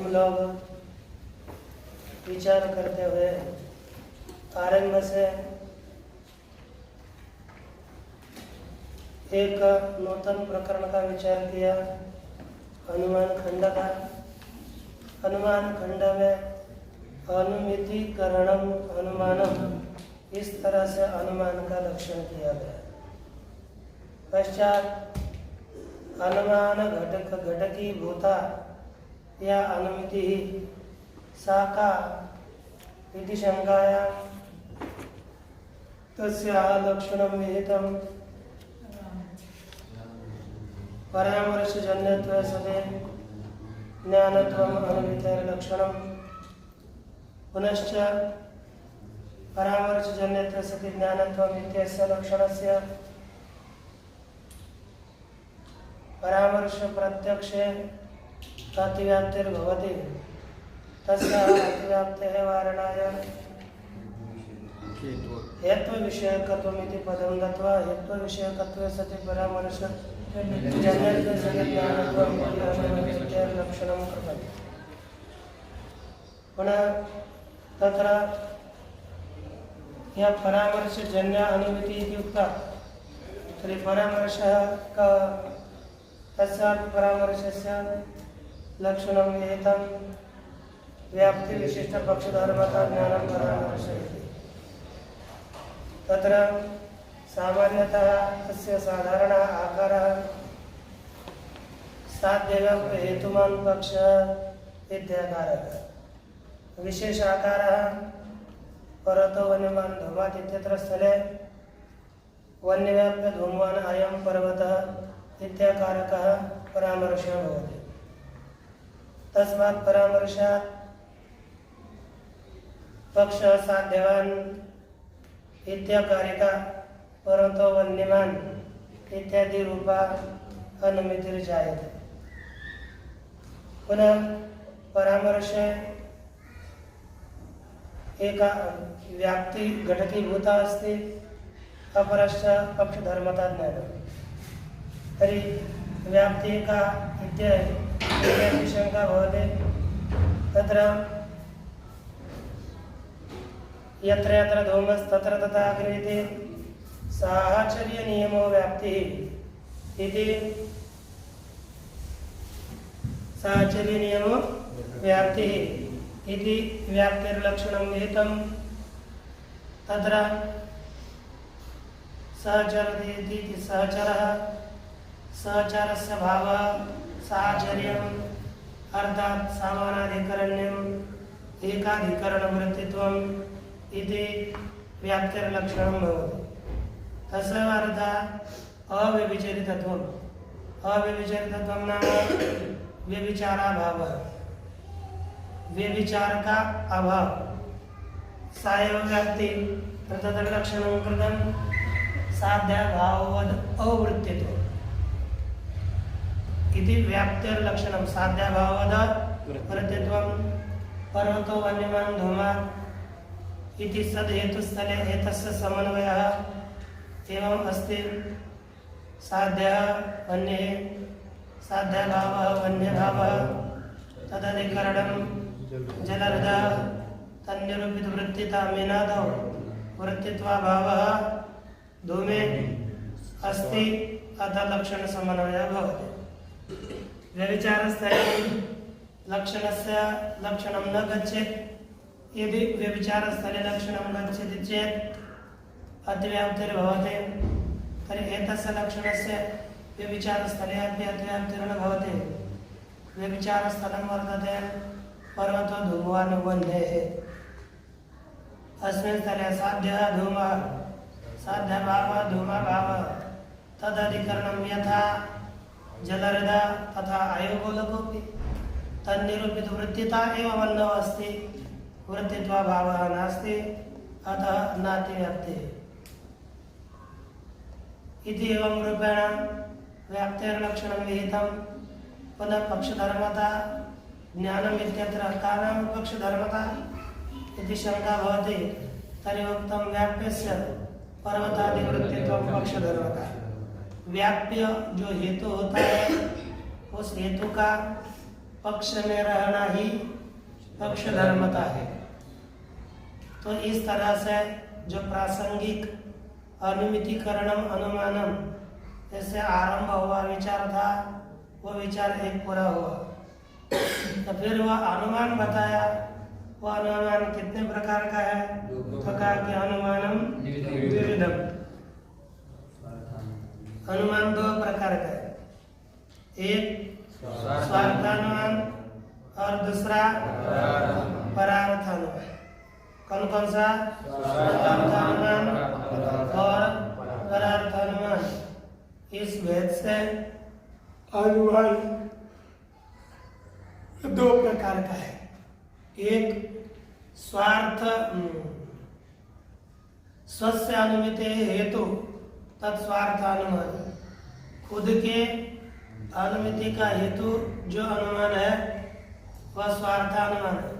लोग विचार करते हुए आरंभ से एक नूतन प्रकरण का विचार किया, अनुमान खंड का। अनुमान खंड में अनुमितिकरणम अनुमानम, इस तरह से अनुमान का लक्षण किया गया। पश्चात अनुमान घटकी भूता या अनुमिति साका इति शंकाया तस्याः लक्षणं विहितं परामर्शजन्यत्वे सदे ज्ञानत्वम् अनुमितेर्लक्षणं। पुनश्च परामर्शजन्यत्वे सति ज्ञानत्वम् इत्यस्य लक्षणस्य परामर्श प्रत्यक्षे अतिव्याप्तिर्भवति, तस्याः अतिव्याप्तेः वारणाय हेत्व विषयकत्वमिति पदं दत्वा हेत्व विषयकत्वे सति परामर्श जन्यत्वे सति ज्ञानत्वम् इति अनुमितेर्लक्षणं कृतम्। पुनः तत्र यह परामर्शजन्य अनुमिति इति उक्ता, तर्हि परामर्शः का तस्यापि परामर्शस्य लक्षणं विहितं व्याप्ति विशिष्ट पक्षधर्मता ज्ञानं परामर्श इति। तत्र सामान्यतः तस्य साधारणः आकारः साध्यव्याप्य हेतुमान् पक्षः इत्याकारः। विशेष आकारः परतो वन्यमान् धूमात् इत्यत्र स्थले वन्यव्याप्य धूमवान् अयं पर्वतः इत्याकारकः परामर्शः भवति। तस्मात् परामर्शात् पक्षः साध्यवान् इत्याकारिका पर्वतो वन्यमान् इत्यादि रूपा अनुमितिर्जायते। पुनः परामर्शे एका व्याप्ति घटकीभूता अस्ति, अपरश्च पक्षधर्मता ज्ञानम्। तर्हि व्याप्ति का इत्यादि शंका भवति। तत्र यत्र यत्र धूमस्तत्र तथा अग्निरिति साहचर्य नियमो व्याप्तिः इति, साहचर्य नियमो व्याप्तिः इति व्याप्तिर्लक्षणं विहितं। तत्र सहचरति इति सहचरः सहचरस्य भावः साहचर्यम् अर्थात् समानाधिकरण्यम् एकाधिकरणवृत्तित्वम् इति व्याप्तिर्लक्षणं भवति। तस्य अर्थः अव्यभिचरितत्वम्। अव्यभिचरितत्वं नाम व्यभिचाराभावः, व्यभिचार का अभाव। सा एव व्याप्ति तदर्थलक्षणं कृतं साध्याभाववद् अवृत्तित्वम् इति व्याप्तिर्लक्षणं। साध्याभाववद् वृत्तित्वं पर्वतो वन्यमान् धूमात् इति सद्हेतुस्थले एतस्य समन्वयः एवम् अस्ति। साध्यः वन्यः, साध्याभावः वन्यभावः, तदधिकरणं जलहृदः, तन्निरूपितवृत्तिता मेनादौ वृत्तित्वाभावः धूमे अस्ति, अतः लक्षणसमन्वयः भवति। व्यभिचारस्थले लक्षणस्य लक्षणं न गच्छेत्। यदि व्यभिचारस्थले लक्षणं गच्छति चेत् अतिव्याप्तिर्भवति, तर्हि एतस्य लक्षणस्य व्यभिचारस्थले अपि अतिव्याप्तिर्न भवति। व्यभिचारस्थलं वर्तते पर्वतो धूमवान् वह्नेः। अस्मिन् स्थले साध्यः धूमः, साध्यभावः धूमभावः, तदधिकरणं यथा जलहृदः तथा अयोगोलकोऽपि तन्निरूपितवृत्तिता एव वह्नौ अस्ति, वृत्तित्वाभावः नास्ति, अतः नातिव्याप्तिः इति एवं रूपेण व्याप्तेर्लक्षणं विहितं। पुनः पक्षधर्मता ज्ञानम् इत्यत्र का नाम पक्षधर्मता इति शंका भवति। तर्हि उक्तं व्याप्यस्य पर्वतादिवृत्तित्वं पक्षधर्मता। व्याप्य जो हेतु होता है उस हेतु का पक्ष में रहना ही पक्ष धर्मता है। तो इस तरह से जो प्रासंगिक अनुमितिकरणम अनुमानम जैसे आरंभ हुआ विचार था, वो विचार एक पूरा हुआ। तो फिर वह अनुमान बताया। वह अनुमान कितने प्रकार का है? तो कहा कि अनुमानम द्विविधम, अनुमान दो प्रकार का है। एक स्वार्थानुमान और दूसरा परार्थानुमान। कौन कौन सा? स्वार्थानुमान और परार्थानुमान। इस भेद से अनुमान दो प्रकार का है। एक स्वार्थ स्वस्य अनुमिते हेतु तत्स्वार्थ अनुमान, खुद के अनुमिति का हेतु जो अनुमान है वह स्वार्थानुमान है।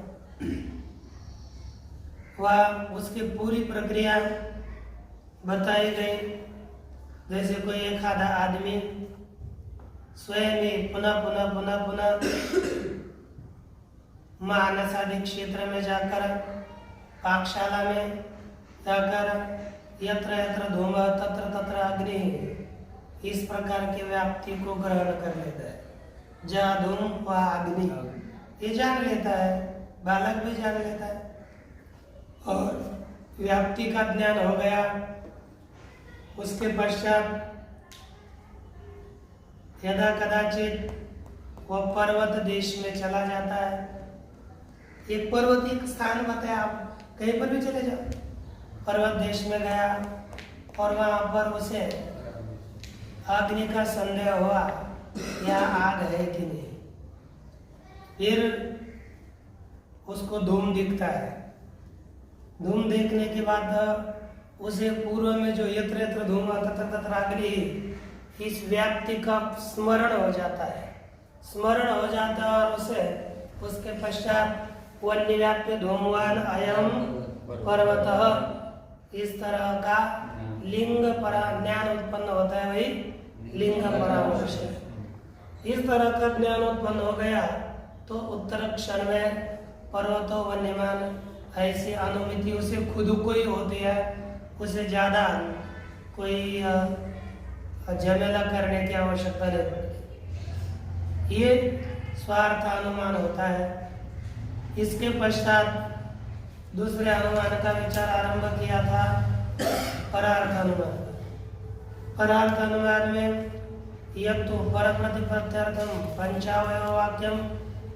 वह उसकी पूरी प्रक्रिया बताई गई। जैसे कोई एक आधा आदमी स्वयं ही पुनः पुनः पुनः पुनः मानस आदि क्षेत्र में जाकर, पाकशाला में जाकर यत्र यत्र धूम तत्र तत्र अग्नि, इस प्रकार की व्याप्ति को ग्रहण कर लेता है। जहाँ धूम वहाँ अग्नि, ये जान लेता है, बालक भी जान लेता है और व्याप्ति का ज्ञान हो गया। उसके पश्चात यदा कदाचित वह पर्वत देश में चला जाता है। एक पर्वतीय स्थान बताया, आप कहीं पर भी चले जाओ, पर्वत देश में गया और वहां पर उसे अग्नि का संदेह हुआ, यहाँ आग है कि नहीं। फिर उसको धूम दिखता है। धूम देखने के बाद उसे पूर्व में जो यत्र यत्र धूम तत्र तत्र अग्नि, इस व्याप्ति का स्मरण हो जाता है। स्मरण हो जाता है और उसे उसके पश्चात वन्यव्याप्य धूमवान अयम पर्वतः, इस तरह का लिंग परा ज्ञान उत्पन्न होता है, वही लिंग परामर्श है। इस तरह का ज्ञान उत्पन्न हो गया तो उत्तर क्षण में पर्वतो वन्यमान, ऐसी अनुमिति उसे खुद को ही होती है। उसे ज्यादा कोई झमेला करने की आवश्यकता नहीं। ये स्वार्थ अनुमान होता है। इसके पश्चात दूसरे अनुमान का विचार आरंभ किया था, परार्थ अनुमान। परार्थ अनुमान में यत्तु परप्रतिपत्त्यर्थम पंचावयव वाक्यम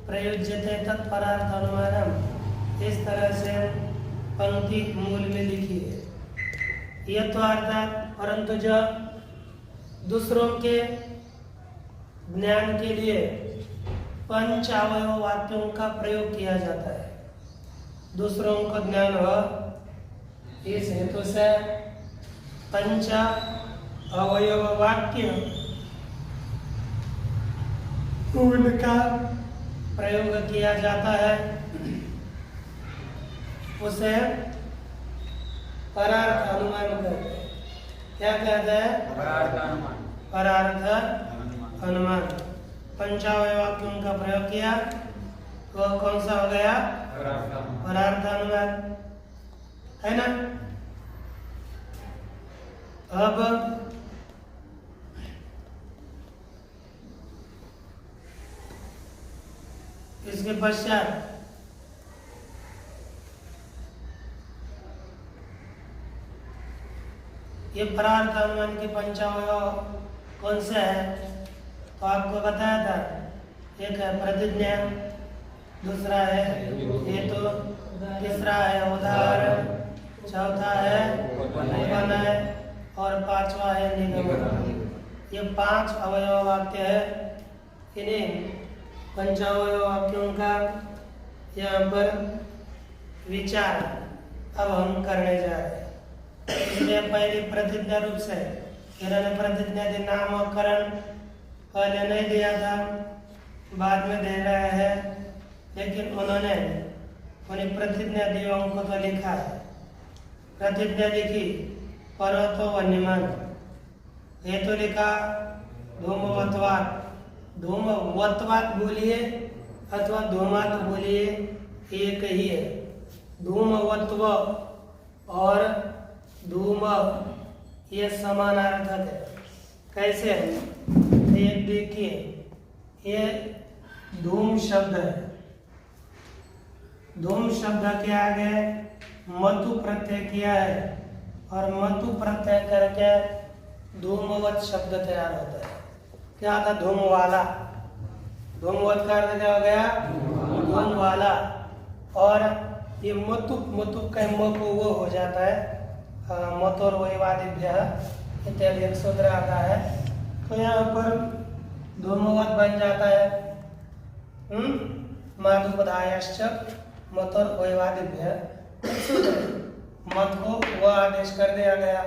प्रयुज्यते तत्परार्थ अनुमानम, इस तरह से पंक्ति मूल में लिखी है। यह तो अर्थात परंतु जब दूसरों के ज्ञान के लिए पंच अवयव वाक्यों का प्रयोग किया जाता है, दूसरों को ज्ञान हो, इस हेतु से पंच अवयव वाक्य उनका प्रयोग किया जाता है। उसे परार्थ अनुमान कहते हैं। क्या कहते हैं? परार्थ अनुमान। परार्थ अनुमान। पंचावयव वाक्यों का प्रयोग किया, वह कौन सा हो गया? परार्थ अनुमान, है ना। अब इसके पश्चात ये परार्थ अनुमान के पंचावयव कौन से है? तो आपको बताया था, एक है प्रतिज्ञा, दूसरा है हेतु, तीसरा है उदाहरण, चौथा है उपनय और पांचवा है निगमन। ये 5 अवयव वाक्य है। इन्हीं पंचावयव वाक्यों का यहाँ पर विचार अब हम करने जा रहे हैं। इसलिए पहले प्रतिज्ञा रूप से इन्होंने प्रतिज्ञा दी, नामकरण पहले नहीं दिया था, बाद में दे रहे हैं, लेकिन उन्होंने उन्हें प्रतिज्ञा दियों को तो लिखा है। प्रतिज्ञा लिखी पर्वतो वन्यमान, हेतु लिखा धूमवत्वात्। धूमवत्वात् बोलिए अथवा धूमात बोलिए एक ही है। धूमवत्व और धूम ये समानार्थक है। कैसे है? एक देखिए, ये धूम शब्द है। धूम शब्द के आगे मतु प्रत्यय किया है और मतु प्रत्यय करके धूमवत शब्द तैयार होता है। क्या था? धूम वाला। धूमवत का अर्थ क्या हो गया? धूम वाला। और ये मतु का म को वो हो जाता है मतोर वैवादिभ्य इत्यादि एक सूत्र आता है, तो यहाँ पर धूमवत बन जाता है। माधुपदायश्च मतोर वैवादिभ्य सूत्र, मत को वह आदेश कर दिया गया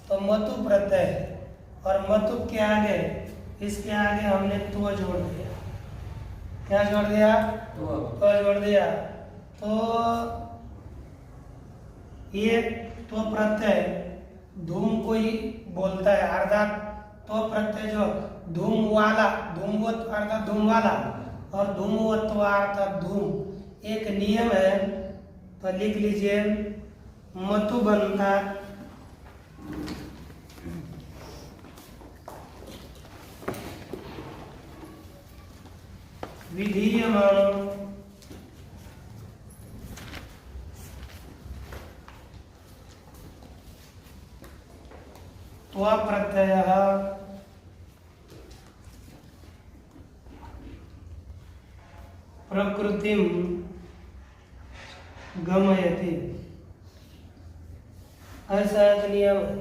तो मतु प्रत्यय, और मतु के आगे इसके आगे हमने तो जोड़ दिया। क्या जोड़ दिया? तो जोड़ दिया। तो ये तो प्रत्यय धूम को ही बोलता है, अर्थात तो प्रत्यय जो धूम वाला, धूमवत अर्थात धूम वाला, और धूमवत्व अर्थात धूम। एक नियम है, तो लिख लीजिए, मतु बनता विधीयमानो त्वा प्रत्ययः प्रकृतिं गमयति। ऐसा एक नियम है।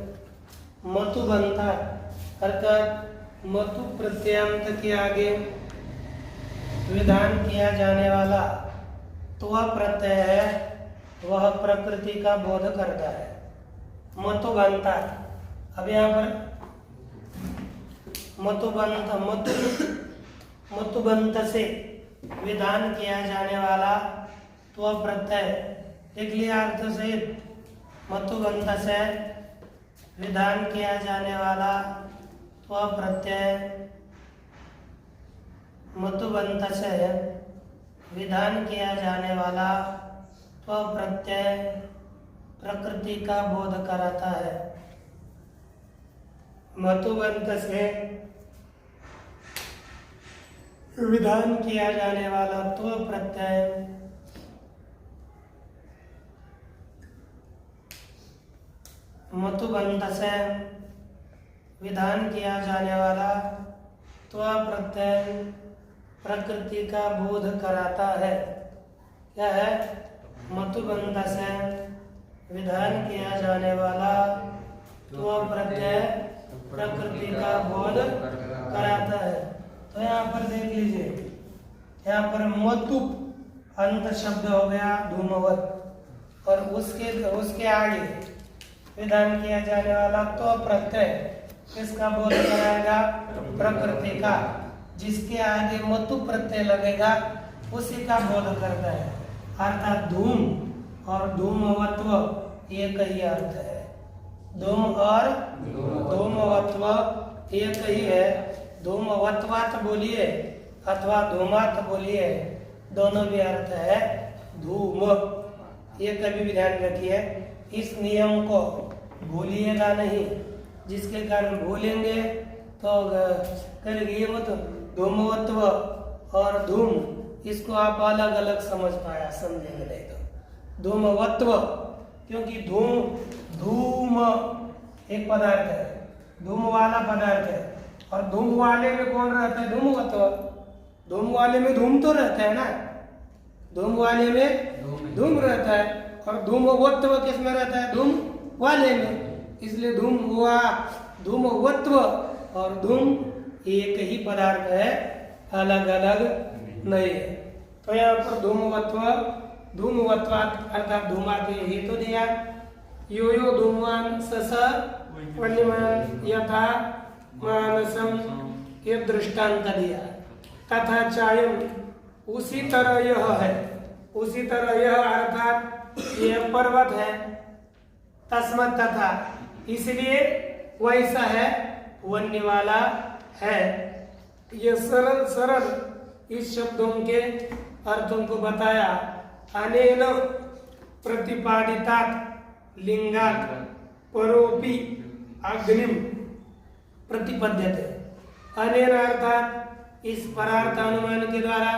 मतु बनता अर्थात मतु प्रत्यांत के आगे विधान किया जाने वाला त्वा प्रत्यय है, वह प्रकृति का बोध करता है। मतु बनता। अब यहाँ पर मतुबंत से विधान किया जाने वाला त्व प्रत्यय लिख लिया अर्थ सहित। मतुबंत से विधान किया जाने वाला त्व प्रत्यय, मतुबंत से विधान किया जाने वाला त्व प्रत्यय प्रकृति का बोध कराता है। मतुबंत से विधान किया जाने वाला त्व प्रत्यय मतुबंत से विधान किया जाने वाला त्व प्रत्यय प्रकृति का बोध कराता है। क्या है? मतुबंत से विधान किया जाने वाला त्व प्रत्यय प्रकृति का बोध कराता है। तो यहाँ पर देख लीजिए, यहाँ पर मतु अंत शब्द हो गया धूमवत, और उसके आगे विधान किया जाने वाला तो प्रत्यय किसका बोध कराएगा? प्रकृति का। जिसके आगे मतु प्रत्यय लगेगा उसी का बोध करता है। अर्थात धूम और धूमवत्व एक ही अर्थ है। धूम और धूमवत्व एक ही है। धूमवत्वात बोलिए अथवा धूमात बोलिए, दोनों भी अर्थ है धूम। ये कभी भी ध्यान रखिए, इस नियम को भूलिएगा नहीं, जिसके कारण भूलेंगे तो करेंगे ये मत धूमवत्व और धूम, इसको आप अलग अलग समझ पाया, समझेंगे नहीं तो। धूमवत्व क्योंकि धूम एक पदार्थ है, धूम वाला पदार्थ है, और धूम वाले में कौन रहता है? धूमवत्व। धूम वाले में धूम तो रहता है ना, धूम वाले में धूम रहता है, और धूमवत्व किस में रहता है? धूम वाले में। इसलिए धूमवत्व और धूम एक ही पदार्थ है, अलग अलग नहीं है। तो यहाँ पर धूमवत्व अर्थात धूमाते ही तो दिया। यो यो धूमवान सस वन्यमान यथा मानसम, ये दृष्टांत दिया। तथा चायम, उसी तरह यह है, उसी तरह यह अर्थात यह पर्वत है। तस्मत् तथा, इसलिए वैसा है, वन्य वाला है। ये सरल सरल इस शब्दों के अर्थों को बताया। अनेन प्रतिपादितात लिंगात परोपि अग्निम प्रतिपद्यते। अनेन अर्थात इस परार्थ अनुमान के द्वारा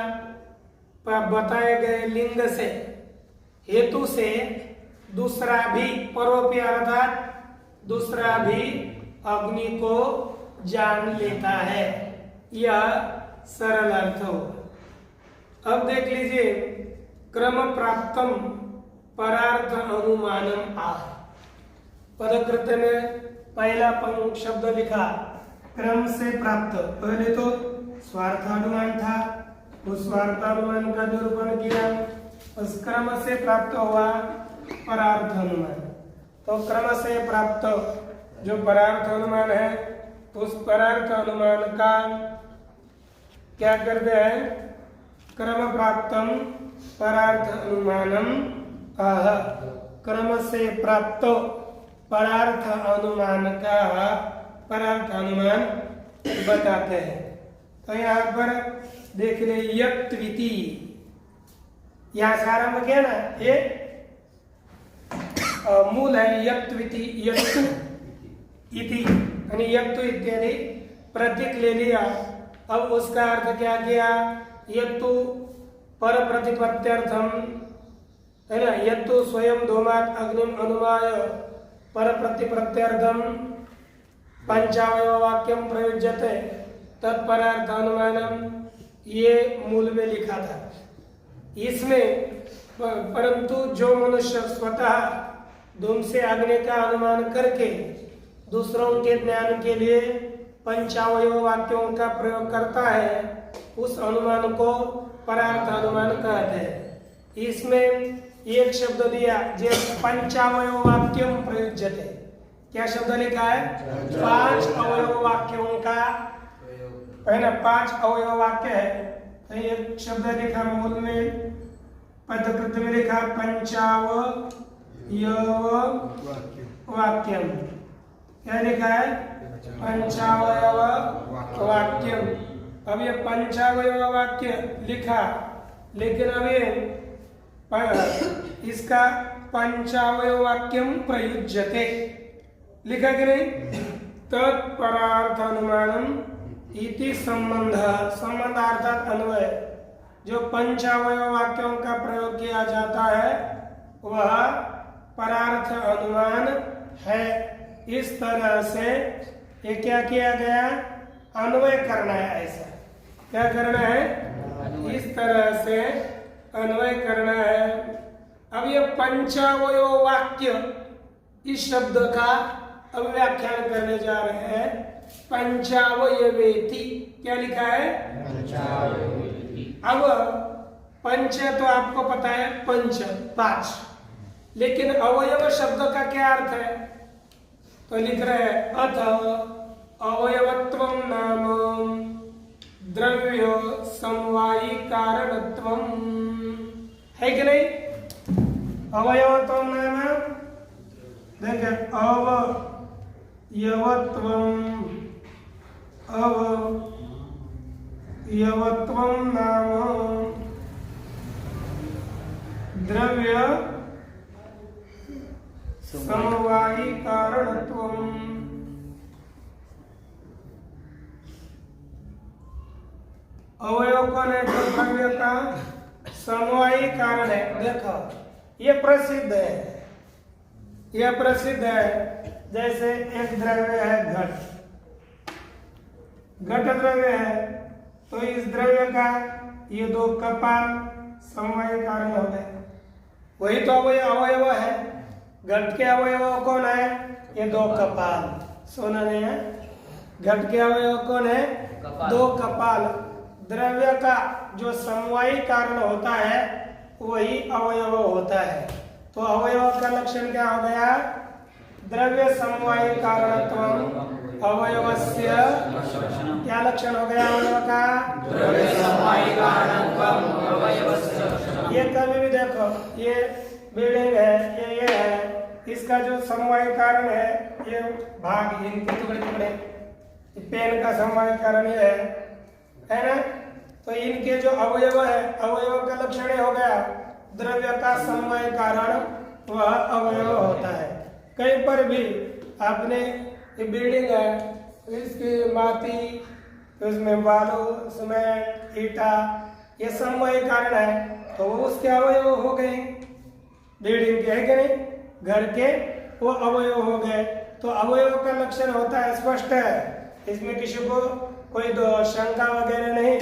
बताए गए लिंग से, हेतु से दूसरा भी परोपि अर्थात दूसरा भी अग्नि को जान लेता है। यह सरल अर्थ हो। अब देख लीजिए, क्रम प्राप्तम परार्थ अनुमानम आह। पदकृत्य में पहला शब्द लिखा क्रम से प्राप्त। पहले तो स्वार्थानुमान था, उस स्वार्थानुमान का निरूपण किया, उस क्रम से प्राप्त हुआ परार्थ अनुमान। तो क्रम से प्राप्त जो परार्थ अनुमान है, उस परार्थ अनुमान का क्या करते हैं? क्रम प्राप्तम परार्थ अनुमानम आह। क्रम से प्राप्त परार्थ अनुमान का परार्थ अनुमान बताते हैं। तो यहाँ पर देख रहे यत्विति, यहाँ से आरंभ किया ना, ये मूल है यत्विति, यत्तु इति यानी यत्तु इत्यादि प्रतीक ले लिया। अब उसका अर्थ क्या किया? यत्तु पर प्रतिपत्त्यर्थम है ना, यत्तु स्वयं धूमात् अग्निम अनुमाय पर प्रतिपत्त्यर्थम पंचावयव वाक्यम प्रयुज्यते तत्परार्थ अनुमानम, ये मूल में लिखा था। इसमें परंतु जो मनुष्य स्वतः धूम से अग्नि का अनुमान करके दूसरों के ज्ञान के लिए पंचावयव वाक्यों का प्रयोग करता है, उस अनुमान को परार्थ अनुमान कहते हैं। इसमें एक शब्द दिया, जैसे पंचावयव वाक्यम प्रयुज्यते। क्या शब्द लिखा है? 5 अवयव वाक्यों का है ना, 5 अवयव वाक्य है। तो एक शब्द लिखा मूल में, पदकृत्य में लिखा पंचावयव वाक्यम। क्या लिखा है? पंचावयव वाक्यम। अब ये पंचावयव वाक्य लिखा, लेकिन अब ये इसका पंचावयव वाक्यम प्रयुज्यते लिखा कि नहीं? तत्परार्थ अनुमानम इति संबंध, संबंध अर्थात अन्वय। जो पंचावयव वाक्यों का प्रयोग किया जाता है वह परार्थ अनुमान है। इस तरह से ये क्या किया गया? अन्वय करना है। ऐसा क्या करना है? इस तरह से अन्वय करना है। अब ये पंचावयव वाक्य, इस शब्द का अब व्याख्यान करने जा रहे हैं। पंचावयवेति, क्या लिखा है? पंचावयवेति। अब पंच तो आपको पता है, पंच 5, लेकिन अवयव शब्द का क्या अर्थ है? तो लिख रहे हैं अथ अवयवत्वम नाम द्रव्य समवायी कारणत्वम, है कि नहीं? अवयवत्वम नाम, देखिए अवयवत्वम नाम द्रव्य समवायी कारणत्वम। अवयव कौन है? तो द्रव्य का समवायी कारण है। देखो ये प्रसिद्ध है, यह प्रसिद्ध है। जैसे एक द्रव्य है घट, घट द्रव्य है, तो इस द्रव्य का ये 2 कपाल समवायी कारण हो गए। वही तो अवयव है। घट के अवयव कौन है? ये 2 कपाल। सुना नहीं है? घट के अवयव कौन है? 2 कपाल। द्रव्य का जो समवायी कारण होता है वही अवयव होता है। तो अवयव का लक्षण क्या हो गया? द्रव्य समवायी कारणत्वम अवयवस्य। क्या लक्षण हो गया अवयव का? द्रव्य समवायी कारणत्वम अवयवस्य। ये कभी भी देखो, ये बिल्डिंग है, ये है, इसका जो समवायी कारण है ये भाग, इनके टुकड़े टुकड़े, पेन का समवायी कारण ये है ना? तो तो इनके जो अवयव है, अवयव का लक्षण हो गया द्रव्य का समवाय कारण वह अवयव होता है। कहीं पर भी आपने ये बिल्डिंग है, इसकी माटी, उसमें बालू, सीमेंट, ईटा, ये समवाय कारण है तो वो उसके अवयव हो गए। बिल्डिंग के है कि नहीं, घर के वो अवयव हो गए। तो अवयव का लक्षण होता है, स्पष्ट है, इसमें किसी को कोई शंका वगैरह नहीं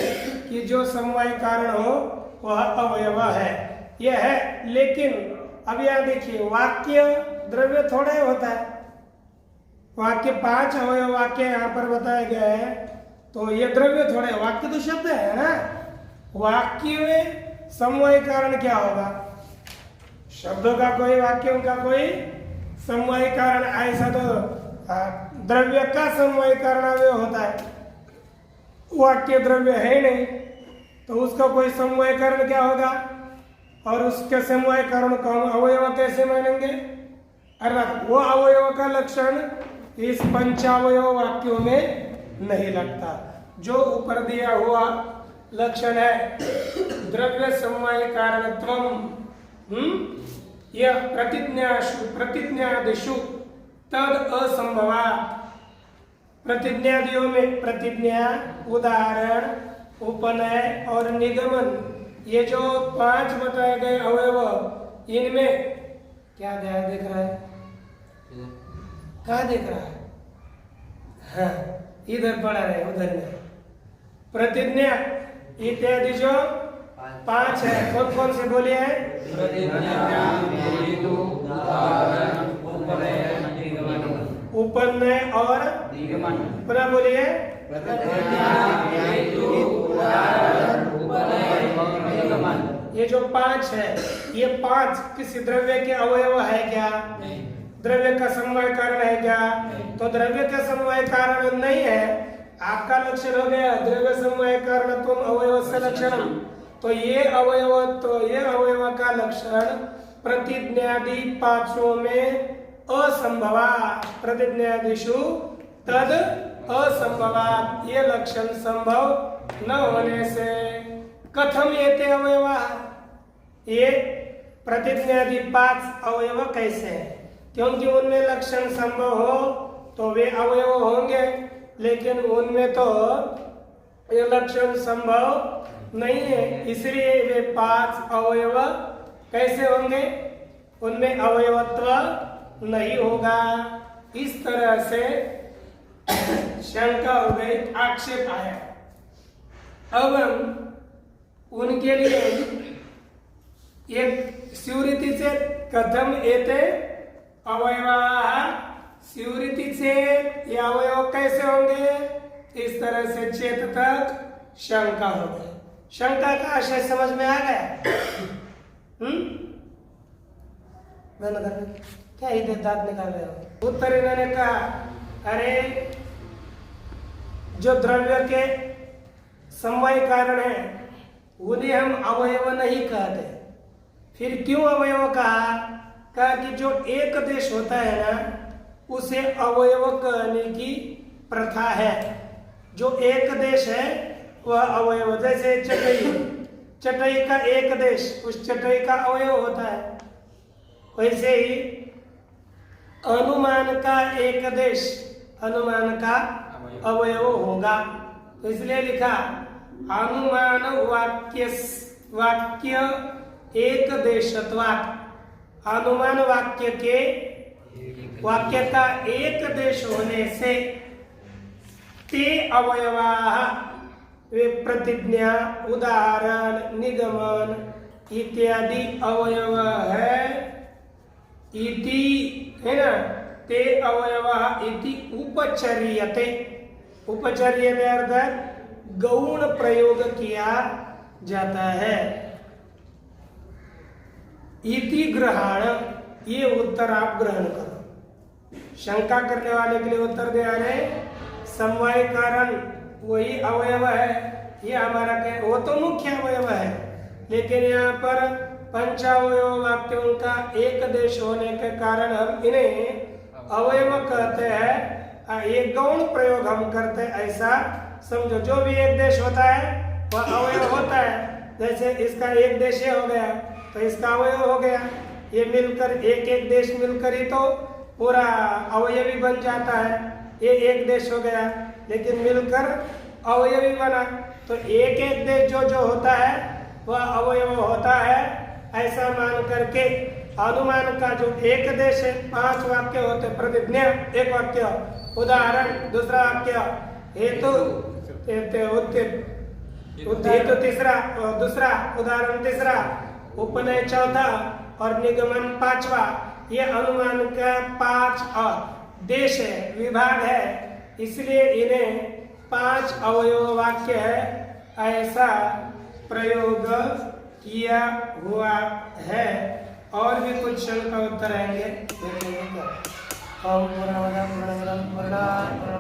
कि जो समवाय कारण हो वह अवयव है, यह है। लेकिन अब यहाँ देखिए, वाक्य द्रव्य थोड़ा ही होता है। वाक्य 5 अवयव वाक्य यहाँ पर बताए गए हैं, तो ये द्रव्य थोड़े, वाक्य तो शब्द है ना। वाक्य में समवाय कारण क्या होगा? शब्दों का कोई, वाक्यों का कोई समवाय कारण, ऐसा तो द्रव्य का समवाय कारण अवयव होता है, वाक्य द्रव्य है नहीं, तो उसका कोई समवाय कारण क्या होगा? और उसके समवाय कारण को हम अवयव कैसे मानेंगे? अर्थात वो अवयव का लक्षण इस पंचावयव वाक्यों में नहीं लगता। जो ऊपर दिया हुआ लक्षण है द्रव्य समवाय कारणत्वम, यह प्रतिज्ञादिषु तद असंभवात्, प्रतिज्ञादियों में प्रतिज्ञा, उदाहरण, उपनय और निगमन, ये जो 5 बताए गए अवयव, इनमें क्या देख रहा है? कहाँ देख रहा है? हाँ, इधर पड़ा रहे, उधर नहीं। प्रतिज्ञा इत्यादि जो 5 है, कौन कौन से बोले हैं? उपनय और पुनः बोलिए। ये जो 5 है, ये 5 किसी द्रव्य के अवयव है क्या? द्रव्य का समवाय कारण है क्या? तो द्रव्य का समवाय कारण नहीं है। आपका लक्षण हो गया द्रव्य समवाय कारण तुम अवयव से लक्षणम, तो ये अवयव का लक्षण प्रतिज्ञादि 5 में असंभवा, प्रतिज्ञादिषु तद असंभवात्, ये लक्षण संभव न होने से कथम एते अवयवा, ये प्रतिज्ञादि 5 अवयव कैसे हैं? क्योंकि उनमें लक्षण संभव हो तो वे अवयव होंगे, लेकिन उनमें तो ये लक्षण संभव नहीं है, इसलिए वे 5 अवयव कैसे होंगे? उनमें अवयवत्व नहीं होगा। इस तरह से शंका हो गई, आक्षेप आया। अब हम उनके लिए एक स्यूरिति से कथम एते अवयवाः, स्यूरिति से ये अवयव कैसे होंगे? इस तरह से चेत तक शंका हो गई। शंका का आशय समझ में आ गया? क्या इधर दांत निकाल रहे हो? उत्तर इन्होंने कहा, अरे जो द्रव्य के समवाय कारण है उन्हें हम अवयव नहीं कहते। फिर क्यों अवयव कहा? कि जो एक देश होता है ना, उसे अवयव कहने की प्रथा है। जो एक देश है वह अवयव, जैसे चटई का एक देश, उस चटई का अवयव होता है। वैसे ही अनुमान का एक देश, अनुमान का अवयव होगा। तो इसलिए लिखा अनुमान वाक्य एक देशत्वात्, अनुमान वाक्य का एक देश होने से ते अवयवाः, वे प्रतिज्ञा, उदाहरण, निगमन इत्यादि अवयव है। इति है ना, ते अवयवाः इति उपचर्यते, उपचर्यते अर्थात गौण प्रयोग किया जाता है। इति ग्रहण, ये उत्तर आप ग्रहण करो। शंका करने वाले के लिए उत्तर दे रहे, समवाय कारण वही अवयव है, ये हमारा वो तो मुख्य अवयव है, लेकिन यहाँ पर पंचावयव वाक्यों का एक देश होने के कारण हम इन्हें अवयव कहते हैं। ये गौण प्रयोग हम करते हैं, ऐसा समझो। जो भी एक देश होता है वह अवयव होता है। जैसे इसका एक देश हो गया तो इसका अवयव हो गया, ये मिलकर एक एक देश मिलकर ही तो पूरा अवयवी बन जाता है। ये एक देश हो गया लेकिन मिलकर अवयवी बना, तो एक एक देश जो जो होता है वह अवयव होता है। ऐसा मान करके अनुमान का जो एक देश है 5 वाक्य होते, प्रतिज्ञा एक वाक्य, उदाहरण दूसरा वाक्य, हेतु हेतु तीसरा, दूसरा उदाहरण तीसरा, उपनय चौथा और निगमन 5वां। ये अनुमान का 5 देश है, विभाग है, इसलिए इन्हें 5 अवयव वाक्य है ऐसा प्रयोग किया हुआ है। और भी कुछ शंका उत्तर आएंगे, देखेंगे।